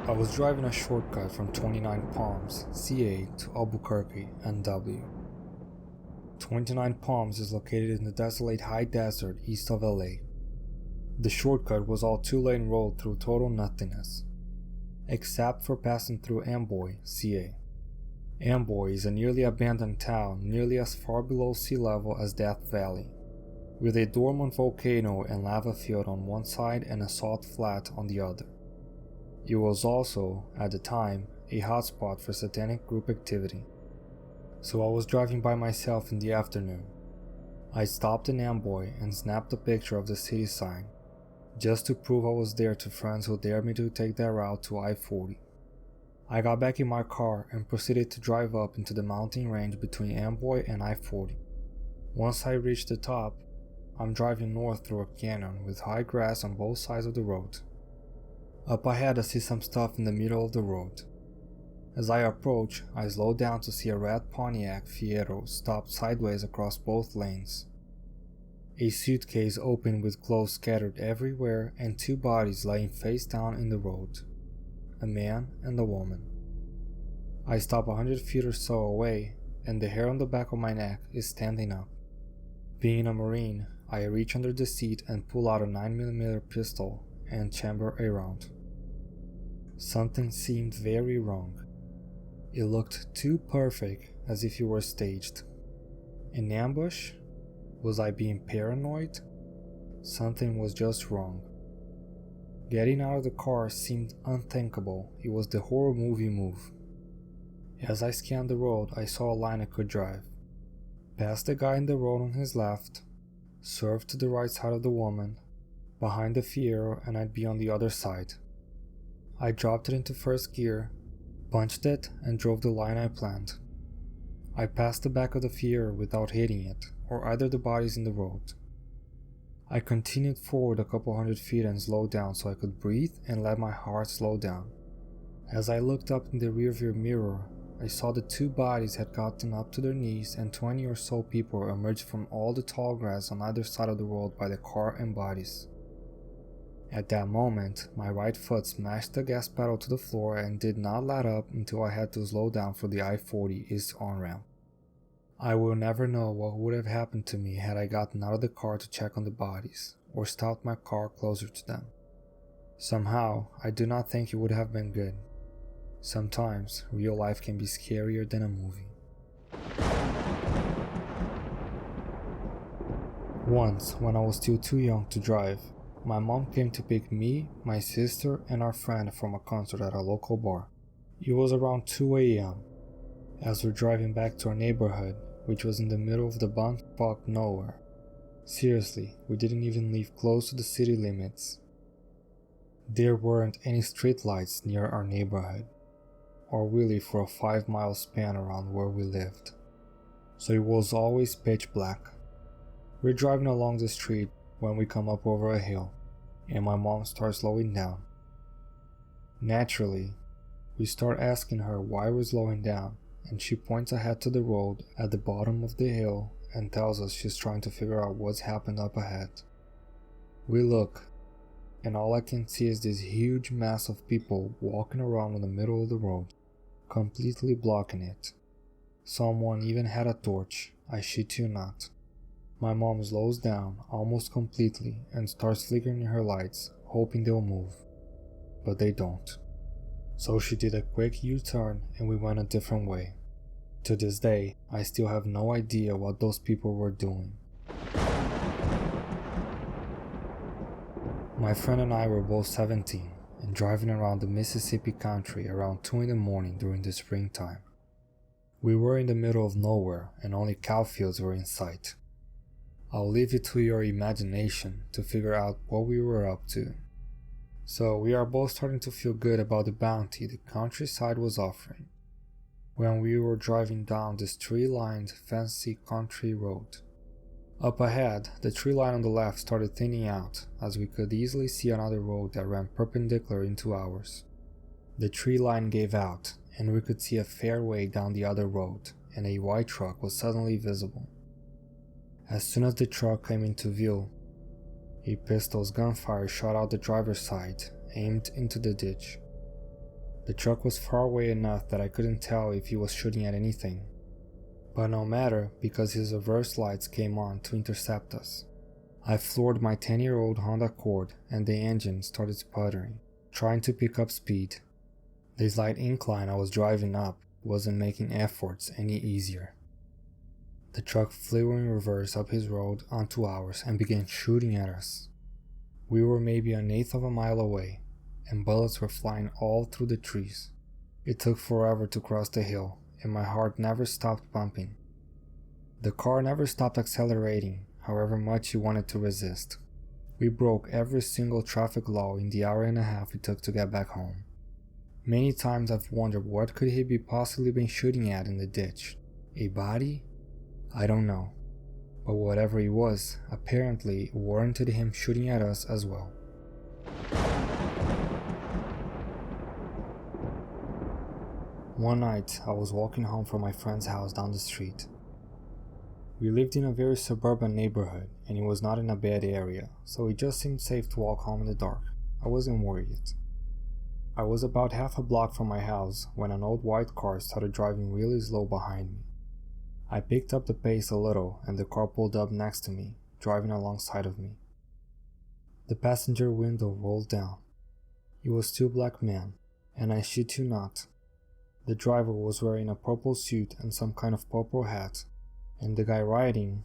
I was driving a shortcut from 29 Palms, CA to Albuquerque, NW. 29 Palms is located in the desolate high desert east of LA. The shortcut was all two-lane road through total nothingness, except for passing through Amboy, CA. Amboy is a nearly abandoned town nearly as far below sea level as Death Valley, with a dormant volcano and lava field on one side and a salt flat on the other. It was also, at the time, a hotspot for satanic group activity. So I was driving by myself in the afternoon. I stopped in Amboy and snapped a picture of the city sign, just to prove I was there to friends who dared me to take that route to I-40. I got back in my car and proceeded to drive up into the mountain range between Amboy and I-40. Once I reached the top, I'm driving north through a canyon with high grass on both sides of the road. Up ahead I see some stuff in the middle of the road. As I approach, I slow down to see a red Pontiac Fiero stopped sideways across both lanes. A suitcase open with clothes scattered everywhere and two bodies laying face down in the road. A man and a woman. I stop 100 feet or so away and the hair on the back of my neck is standing up. Being a Marine, I reach under the seat and pull out a 9mm pistol and chamber a round. Something seemed very wrong. It looked too perfect, as if it were staged. An ambush? Was I being paranoid? Something was just wrong. Getting out of the car seemed unthinkable. It was the horror movie move. As I scanned the road, I saw a line I could drive. Past the guy in the road on his left, swerve to the right side of the woman, behind the Fiero, and I'd be on the other side. I dropped it into first gear, punched it, and drove the line I planned. I passed the back of the Fiero without hitting it, or either the bodies in the road. I continued forward a couple hundred feet and slowed down so I could breathe and let my heart slow down. As I looked up in the rearview mirror, I saw the two bodies had gotten up to their knees and 20 or so people emerged from all the tall grass on either side of the road by the car and bodies. At that moment, my right foot smashed the gas pedal to the floor and did not let up until I had to slow down for the I-40 East on-ramp. I will never know what would have happened to me had I gotten out of the car to check on the bodies, or stopped my car closer to them. Somehow, I do not think it would have been good. Sometimes, real life can be scarier than a movie. Once, when I was still too young to drive, my mom came to pick me, my sister, and our friend from a concert at a local bar. It was around 2 a.m. As we're driving back to our neighborhood, which was in the middle of the bumfuck nowhere. Seriously, we didn't even live close to the city limits. There weren't any streetlights near our neighborhood, or really for a 5-mile span around where we lived. So it was always pitch black. We're driving along the street when we come up over a hill, and my mom starts slowing down. Naturally, we start asking her why we're slowing down, and she points ahead to the road at the bottom of the hill and tells us she's trying to figure out what's happened up ahead. We look, and all I can see is this huge mass of people walking around in the middle of the road, completely blocking it. Someone even had a torch, I shit you not. My mom slows down almost completely and starts flickering her lights, hoping they'll move. But they don't. So she did a quick U-turn and we went a different way. To this day, I still have no idea what those people were doing. My friend and I were both 17 and driving around the Mississippi country around 2 in the morning during the springtime. We were in the middle of nowhere and only cow fields were in sight. I'll leave it to your imagination to figure out what we were up to. So we are both starting to feel good about the bounty the countryside was offering, when we were driving down this tree-lined, fancy country road. Up ahead, the tree line on the left started thinning out, as we could easily see another road that ran perpendicular into ours. The tree line gave out, and we could see a fair way down the other road, and a white truck was suddenly visible. As soon as the truck came into view, a pistol's gunfire shot out the driver's side, aimed into the ditch. The truck was far away enough that I couldn't tell if he was shooting at anything. But no matter, because his reverse lights came on to intercept us. I floored my 10-year-old Honda Accord and the engine started sputtering, trying to pick up speed. The slight incline I was driving up wasn't making efforts any easier. The truck flew in reverse up his road onto ours and began shooting at us. We were maybe an eighth of a mile away, and bullets were flying all through the trees. It took forever to cross the hill, and my heart never stopped pumping. The car never stopped accelerating, however much he wanted to resist. We broke every single traffic law in the hour and a half it took to get back home. Many times I've wondered what could he be possibly been shooting at in the ditch. A body? I don't know. But whatever it was, apparently it warranted him shooting at us as well. One night, I was walking home from my friend's house down the street. We lived in a very suburban neighborhood, and it was not in a bad area, so it just seemed safe to walk home in the dark. I wasn't worried. I was about half a block from my house when an old white car started driving really slow behind me. I picked up the pace a little, and the car pulled up next to me, driving alongside of me. The passenger window rolled down. It was two black men, and I shit you not. The driver was wearing a purple suit and some kind of purple hat, and the guy riding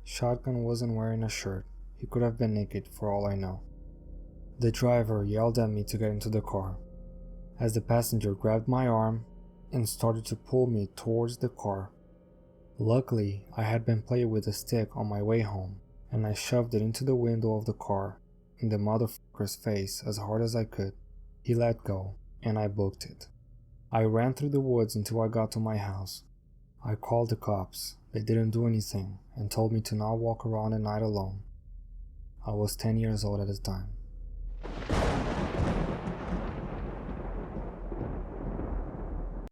shotgun wasn't wearing a shirt. He could have been naked for all I know. The driver yelled at me to get into the car, as the passenger grabbed my arm and started to pull me towards the car. Luckily, I had been playing with a stick on my way home, and I shoved it into the window of the car in the motherfucker's face as hard as I could. He let go, and I booked it. I ran through the woods until I got to my house. I called the cops. They didn't do anything and told me to not walk around at night alone. I was 10 years old at the time.